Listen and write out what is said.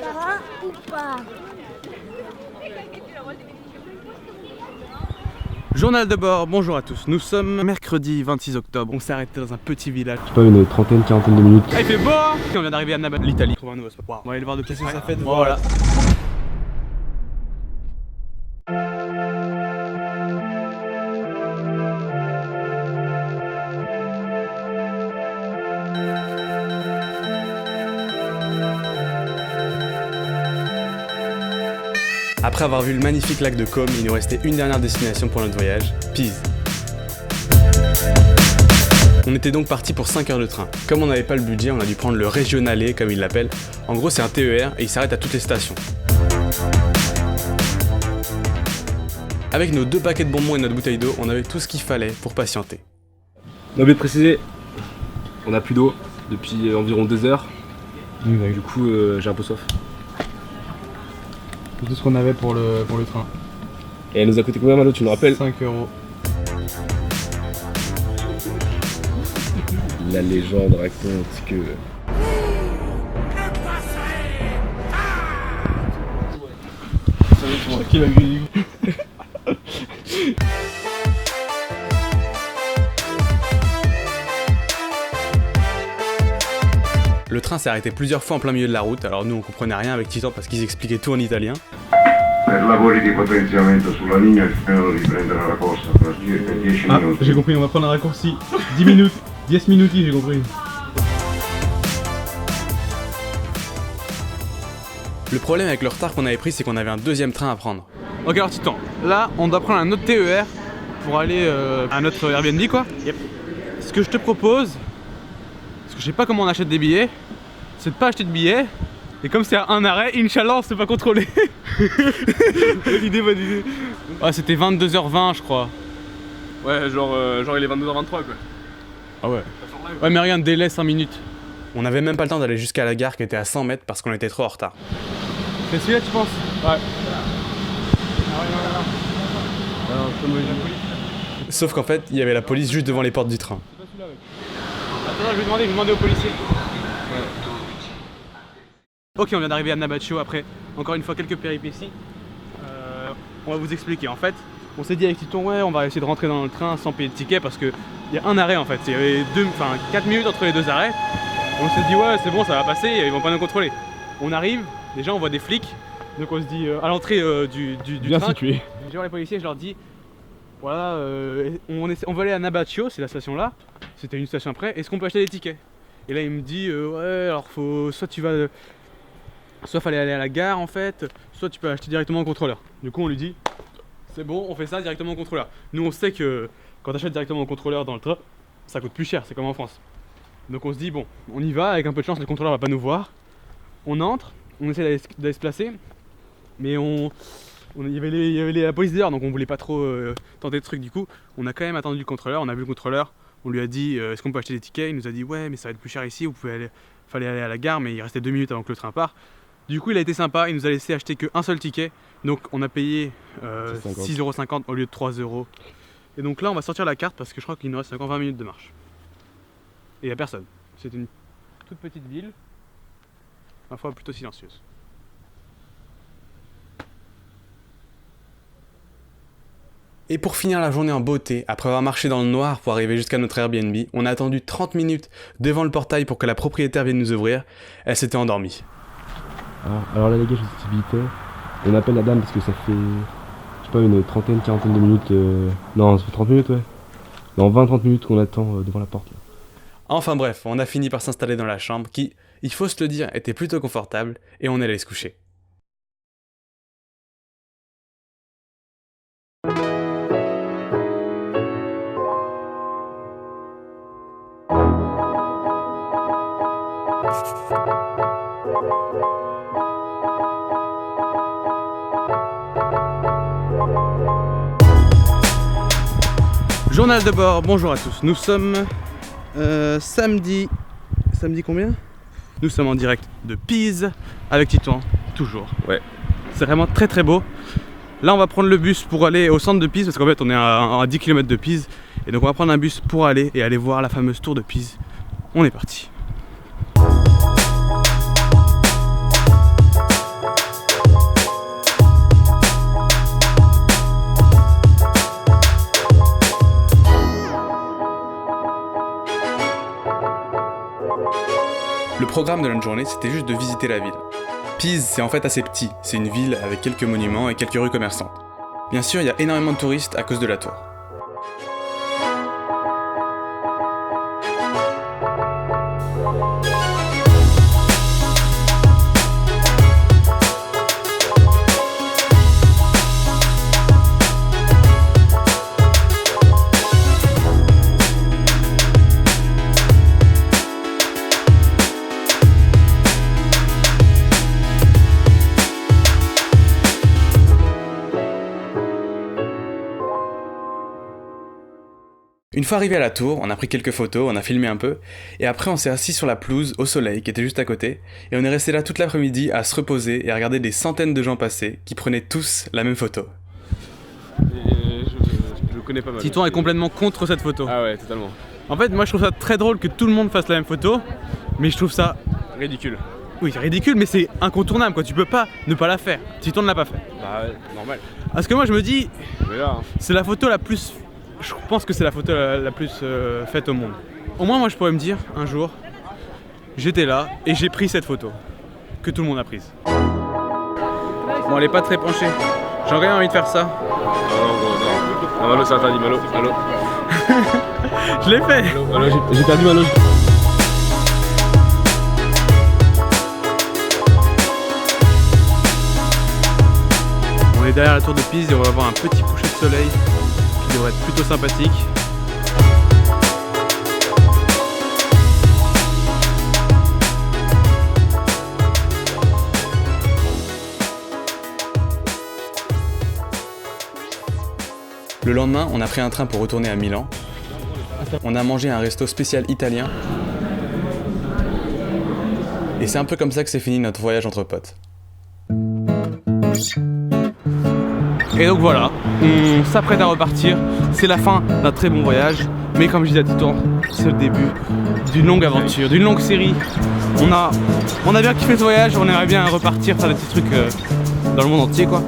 Ça va ou pas? Journal de bord, bonjour à tous. Nous sommes mercredi 26 octobre. On s'est arrêté dans un petit village. Je sais pas, une trentaine, quarantaine de minutes. Ah, il fait beau hein. On vient d'arriver à l'Italie. Trouver un nouveau spot. Wow. On va aller voir de qu'est-ce que ça fait de voir. Voilà. Après avoir vu le magnifique lac de Côme, il nous restait une dernière destination pour notre voyage, Pise. On était donc parti pour 5 heures de train. Comme on n'avait pas le budget, on a dû prendre le régionalé, comme ils l'appellent. En gros, c'est un TER et il s'arrête à toutes les stations. Avec nos 2 paquets de bonbons et notre bouteille d'eau, on avait tout ce qu'il fallait pour patienter. Non mais de préciser, on n'a plus d'eau depuis environ 2 heures. Du coup, j'ai un peu soif. C'est tout ce qu'on avait pour le train. Et elle nous a coûté combien Malo, tu nous rappelles? 5 euros. La légende raconte que... Le train s'est arrêté plusieurs fois en plein milieu de la route, alors nous on comprenait rien avec Titan parce qu'ils expliquaient tout en italien. Per lavori di potenziamento sulla linea il freno riprenderà la corsa per circa 10 Ah, minuti. j'ai compris, on va prendre un raccourci. 10 minutes, 10 minutes, j'ai compris. Le problème avec le retard qu'on avait pris, c'est qu'on avait un deuxième train à prendre. Ok, alors Titan, là on doit prendre un autre TER pour aller à notre Airbnb quoi. Yep. Ce que je te propose, parce que je sais pas comment on achète des billets, c'est de pas acheter de billets. Et comme c'est à un arrêt, Inch'Allah, on s'est pas contrôlé. Bonne idée, bonne idée. Ah, c'était 22h20, je crois. Ouais, genre il est 22h23 quoi. Ah ouais. Ouais, mais rien, délai 5 minutes. On n'avait même pas le temps d'aller jusqu'à la gare qui était à 100 mètres parce qu'on était trop en retard. C'est celui-là, tu penses? Ouais. Sauf qu'en fait, il y avait la police juste devant les portes du train. Attends, je vais demander aux policiers. Ok, on vient d'arriver à Nabaccio après, encore une fois, quelques péripéties. On va vous expliquer. En fait, on s'est dit avec Titon, ouais, on va essayer de rentrer dans le train sans payer de ticket parce qu'il y a un arrêt en fait. Il y avait 4 minutes entre les 2 arrêts. On s'est dit, ouais, c'est bon, ça va passer, ils vont pas nous contrôler. On arrive, déjà on voit des flics, donc on se dit, à l'entrée du Bien train. situé. Je vois les policiers, je leur dis, voilà, on va aller à Nabaccio, c'est la station là, c'était une station après, est-ce qu'on peut acheter des tickets? Et là il me dit, ouais, alors soit fallait aller à la gare en fait, soit tu peux acheter directement au contrôleur. Du coup on lui dit, c'est bon, on fait ça directement au contrôleur. Nous on sait que quand tu achètes directement au contrôleur dans le train, ça coûte plus cher, c'est comme en France. Donc on se dit, bon, on y va, avec un peu de chance le contrôleur va pas nous voir. On entre, on essaie d'aller se placer, mais il y avait la police dehors, donc on voulait pas trop tenter de trucs. Du coup, on a quand même attendu le contrôleur, on a vu le contrôleur, on lui a dit est-ce qu'on peut acheter des tickets? Il nous a dit ouais, mais ça va être plus cher ici, fallait aller à la gare, mais il restait 2 minutes avant que le train parte. Du coup, il a été sympa, il nous a laissé acheter qu'un seul ticket, donc on a payé 6,50€ au lieu de 3€. Et donc là, on va sortir la carte parce que je crois qu'il nous reste encore 20 minutes de marche. Et il n'y a personne. C'est une toute petite ville, ma foi plutôt silencieuse. Et pour finir la journée en beauté, après avoir marché dans le noir pour arriver jusqu'à notre Airbnb, on a attendu 30 minutes devant le portail pour que la propriétaire vienne nous ouvrir. Elle s'était endormie. Alors là les gars, je suis vite. On appelle la dame parce que ça fait, je sais pas, une trentaine, quarantaine de minutes. Non, ça fait 30 minutes ouais. Non, 20-30 minutes qu'on attend devant la porte. Là. Enfin bref, on a fini par s'installer dans la chambre qui, il faut se le dire, était plutôt confortable et on allait se coucher. Journal de bord, bonjour à tous. Nous sommes samedi combien? Nous sommes en direct de Pise avec Titan, toujours. Ouais. C'est vraiment très très beau. Là on va prendre le bus pour aller au centre de Pise parce qu'en fait on est à 10 km de Pise. Et donc on va prendre un bus pour aller voir la fameuse tour de Pise. On est parti. programme de notre journée, c'était juste de visiter la ville. Pise, c'est en fait assez petit, c'est une ville avec quelques monuments et quelques rues commerçantes. Bien sûr, il y a énormément de touristes à cause de la tour. Une fois arrivé à la tour, on a pris quelques photos, on a filmé un peu, et après on s'est assis sur la pelouse au soleil qui était juste à côté, et on est resté là toute l'après-midi à se reposer et à regarder des centaines de gens passer qui prenaient tous la même photo. Je connais pas mal. Titon est complètement contre cette photo. Ah ouais, totalement. En fait, moi je trouve ça très drôle que tout le monde fasse la même photo, mais je trouve ça... Ridicule. Oui, c'est ridicule, mais c'est incontournable quoi, tu peux pas ne pas la faire. Titon ne l'a pas fait. Bah ouais, normal. Parce que moi je me dis, Mais là, c'est la photo la plus... Je pense que c'est la photo la plus faite au monde. Au moins moi je pourrais me dire, un jour, j'étais là et j'ai pris cette photo, que tout le monde a prise. Bon, elle est pas très penchée, j'aurais envie de faire ça. non, Malo, c'est interdit, Malo. Je l'ai fait. Malo, j'ai perdu Malo. On est derrière la tour de Pise et on va avoir un petit coucher de soleil qui devrait être plutôt sympathique. Le lendemain, on a pris un train pour retourner à Milan. On a mangé à un resto spécial italien. Et c'est un peu comme ça que s'est fini notre voyage entre potes. Et donc voilà, on s'apprête à repartir. C'est la fin d'un très bon voyage. Mais comme je disais à Titon, c'est le début d'une longue aventure, d'une longue série. On a bien kiffé ce voyage, on aimerait bien repartir, faire des petits trucs dans le monde entier quoi.